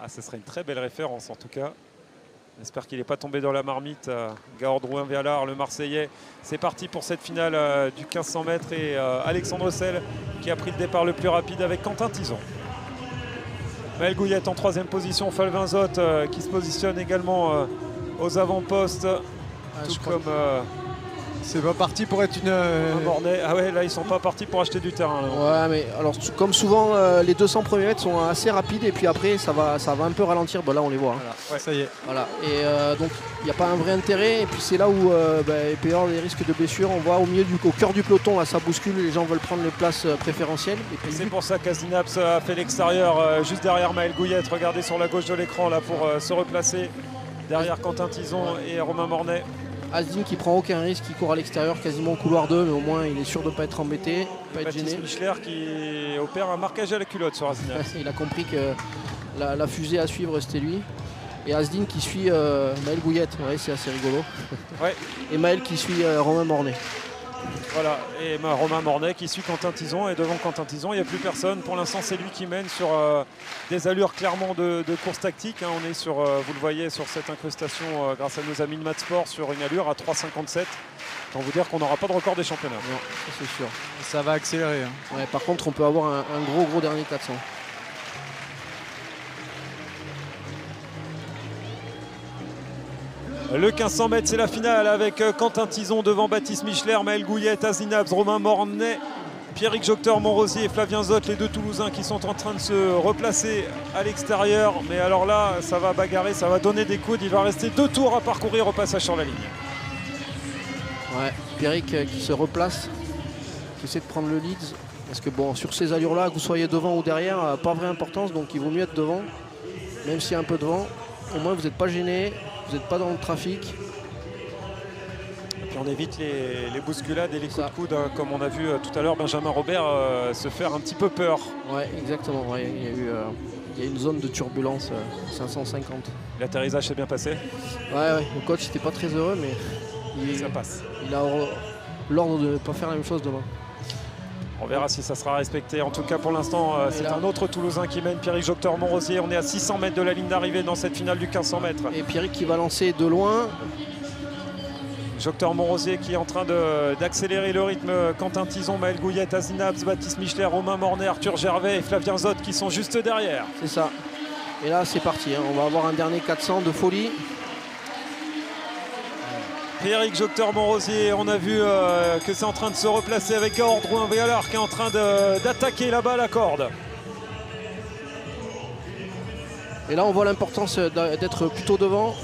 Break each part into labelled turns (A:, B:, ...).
A: Ah, ce serait une très belle référence en tout cas. J'espère qu'il n'est pas tombé dans la marmite. Gaord Drouin-Vialard, le Marseillais. C'est parti pour cette finale du 1500 mètres. Et Alexandre Selle qui a pris le départ le plus rapide avec Quentin Tison. Maël Gouillette en 3e position. Flavien Zott qui se positionne également aux avant-postes. Tout comme...
B: c'est pas parti pour être une...
A: Mornay. Ah ouais, là ils sont pas partis pour acheter du terrain. Là.
C: Ouais, mais alors comme souvent, les 200 premiers mètres sont assez rapides et puis après ça va un peu ralentir. Bon, là on les voit. Hein.
B: Voilà, ouais, ça y est.
C: Voilà. Et donc il n'y a pas un vrai intérêt. Et puis c'est là où il peut y avoir des risques de blessures. On voit au cœur du peloton, là ça bouscule. Les gens veulent prendre les places préférentielles. Et
A: c'est pour ça qu'Asdinaps a fait l'extérieur juste derrière Maël Gouillette. Regardez sur la gauche de l'écran là pour se replacer derrière Quentin Tison et Romain Mornay.
C: Asdin qui prend aucun risque, qui court à l'extérieur quasiment au couloir 2, mais au moins il est sûr de ne pas être embêté, pas être gêné.
A: Michler qui opère un marquage à la culotte sur Asdin.
C: Il a compris que la fusée à suivre c'était lui. Et Asdin qui suit Maël Gouillette, ouais, c'est assez rigolo.
A: Ouais.
C: Et Maël qui suit Romain Mornay.
A: Voilà, et Romain Mornay qui suit Quentin Tison. Et devant Quentin Tison, il n'y a plus personne. Pour l'instant, c'est lui qui mène sur des allures clairement de course tactique. Hein. On est sur, vous le voyez, sur cette incrustation grâce à nos amis de Matsport sur une allure à 3,57. Autant vous dire qu'on n'aura pas de record des championnats.
C: Non, c'est sûr.
B: Ça va accélérer. Hein.
C: Ouais, par contre, on peut avoir un gros dernier 400.
A: Le 1500 mètres, c'est la finale avec Quentin Tison devant Baptiste Michler, Maël Gouillette, Asdin, Romain Mornay, Pierrick Jocteur-Montrosier et Flavien Zott, les deux Toulousains qui sont en train de se replacer à l'extérieur. Mais alors là, ça va bagarrer, ça va donner des coudes. Il va rester 2 tours à parcourir au passage sur la ligne.
C: Ouais, Pierrick qui se replace, qui essaie de prendre le lead. Parce que bon, sur ces allures-là, que vous soyez devant ou derrière, pas vraie importance. Donc il vaut mieux être devant, même s'il y a un peu de vent. Au moins, vous n'êtes pas gêné. Vous n'êtes pas dans le trafic.
A: Et puis on évite les bousculades et les coups de coude, hein, comme on a vu tout à l'heure Benjamin Robert se faire un petit peu peur.
C: Ouais, exactement. Ouais, il y a une zone de turbulence 550.
A: L'atterrissage s'est bien passé.
C: Ouais, le coach n'était pas très heureux, mais
A: ça passe.
C: Il a l'ordre de ne pas faire la même chose demain.
A: On verra si ça sera respecté. En tout cas, pour l'instant, c'est un autre Toulousain qui mène, Pierrick Jocteur-Montrosier. On est à 600 mètres de la ligne d'arrivée dans cette finale du 1500 mètres.
C: Et Pierrick qui va lancer de loin.
A: Jocteur-Montrosier qui est en train d'accélérer le rythme. Quentin Tison, Maël Gouillette, Asdin, Baptiste Michler, Romain Mornay, Arthur Gervais et Flavien Zott qui sont juste derrière.
C: C'est ça. Et là, c'est parti. Hein. On va avoir un dernier 400 de folie.
A: Pierrick Jocteur-Montrosier, on a vu que c'est en train de se replacer avec Gaord Drouin-Vialard qui est en train d'attaquer là-bas la corde.
C: Et là, on voit l'importance d'être plutôt devant.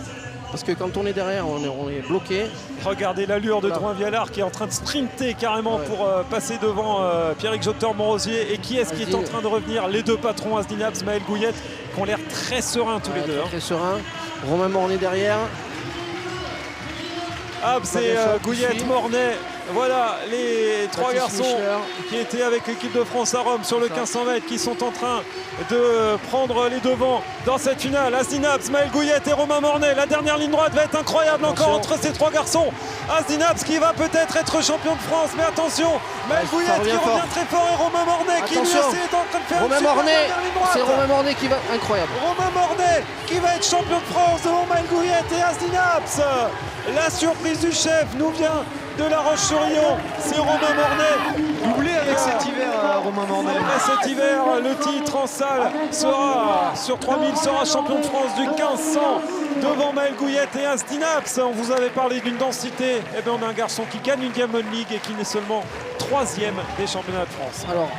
C: Parce que quand on est derrière, on est bloqué.
A: Regardez l'allure de Drouin-Vialard qui est en train de sprinter carrément pour passer devant Pierrick Jocteur-Montrosier. Et qui est-ce qui est en train de revenir? Les deux patrons, Asdin, Maël Gouillette, qui ont l'air très sereins tous les deux.
C: Très sereins. Romain Mornay derrière.
A: Abs et Gouillette, Mornay, voilà les trois garçons qui étaient avec l'équipe de France à Rome sur le 1500 mètres qui sont en train de prendre les devants dans cette finale. Asdin, Maël Gouillette et Romain Mornay. La dernière ligne droite va être incroyable encore entre ces trois garçons. Asdin qui va peut-être être champion de France, mais attention, Maël Gouillette qui revient très fort et Romain Mornay qui lui aussi est en train de faire
C: Romain Mornay, c'est Romain Mornay qui va incroyable.
A: Romain Mornay qui va être champion de France devant Maël Gouillette et Asdin. La surprise du chef nous vient de La Roche-sur-Yon, c'est Romain Mornay.
B: Doublé avec cet hiver, Romain Mornay.
A: Cet hiver, le titre en salle sera sur 3000, sera champion de France du 1500 devant Maël Gouillette et Asdin. On vous avait parlé d'une densité. Eh bien, on a un garçon qui gagne une Diamond League et qui n'est seulement 3e des championnats de France.
C: Alors,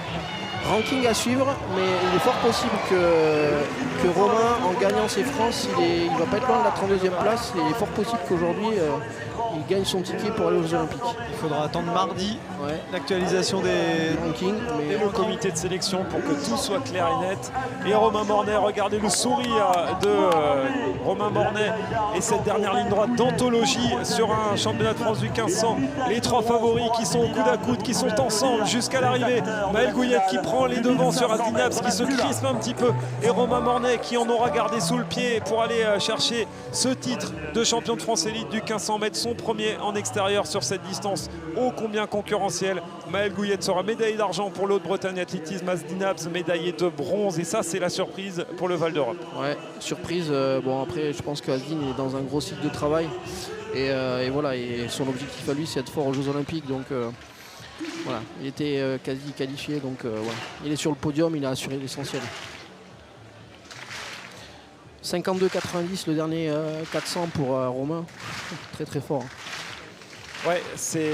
C: ranking à suivre, mais il est fort possible que Romain, en gagnant ses France, il ne va pas être loin de la 32e place. Il est fort possible qu'aujourd'hui, il gagne son ticket pour aller aux Olympiques.
B: Il faudra attendre mardi l'actualisation des
C: rankings.
A: Et le comité de sélection pour que tout soit clair et net. Et Romain Mornay, regardez le sourire de Romain Mornay et cette dernière ligne droite d'anthologie sur un championnat de France du 1500. Les trois favoris qui sont au coude à coude, qui sont ensemble jusqu'à l'arrivée. Maël Gouillette qui prend prend les devants sur Asdin Abs qui se crispe un petit peu et Romain Mornay qui en aura gardé sous le pied pour aller chercher ce titre de champion de France élite du 1500 mètres, son premier en extérieur sur cette distance ô combien concurrentielle. Maël Gouillette sera médaillé d'argent pour le Haute-Bretagne Athlétisme, Asdin Abs médaillé de bronze et ça c'est la surprise pour le Val d'Europe.
C: Ouais, surprise. Bon après je pense qu'Asdin est dans un gros cycle de travail et voilà, et son objectif à lui c'est être fort aux Jeux Olympiques, donc voilà, il était quasi qualifié, donc voilà. Il est sur le podium, il a assuré l'essentiel. 52,90 le dernier 400 pour Romain, très très fort.
A: Ouais, c'est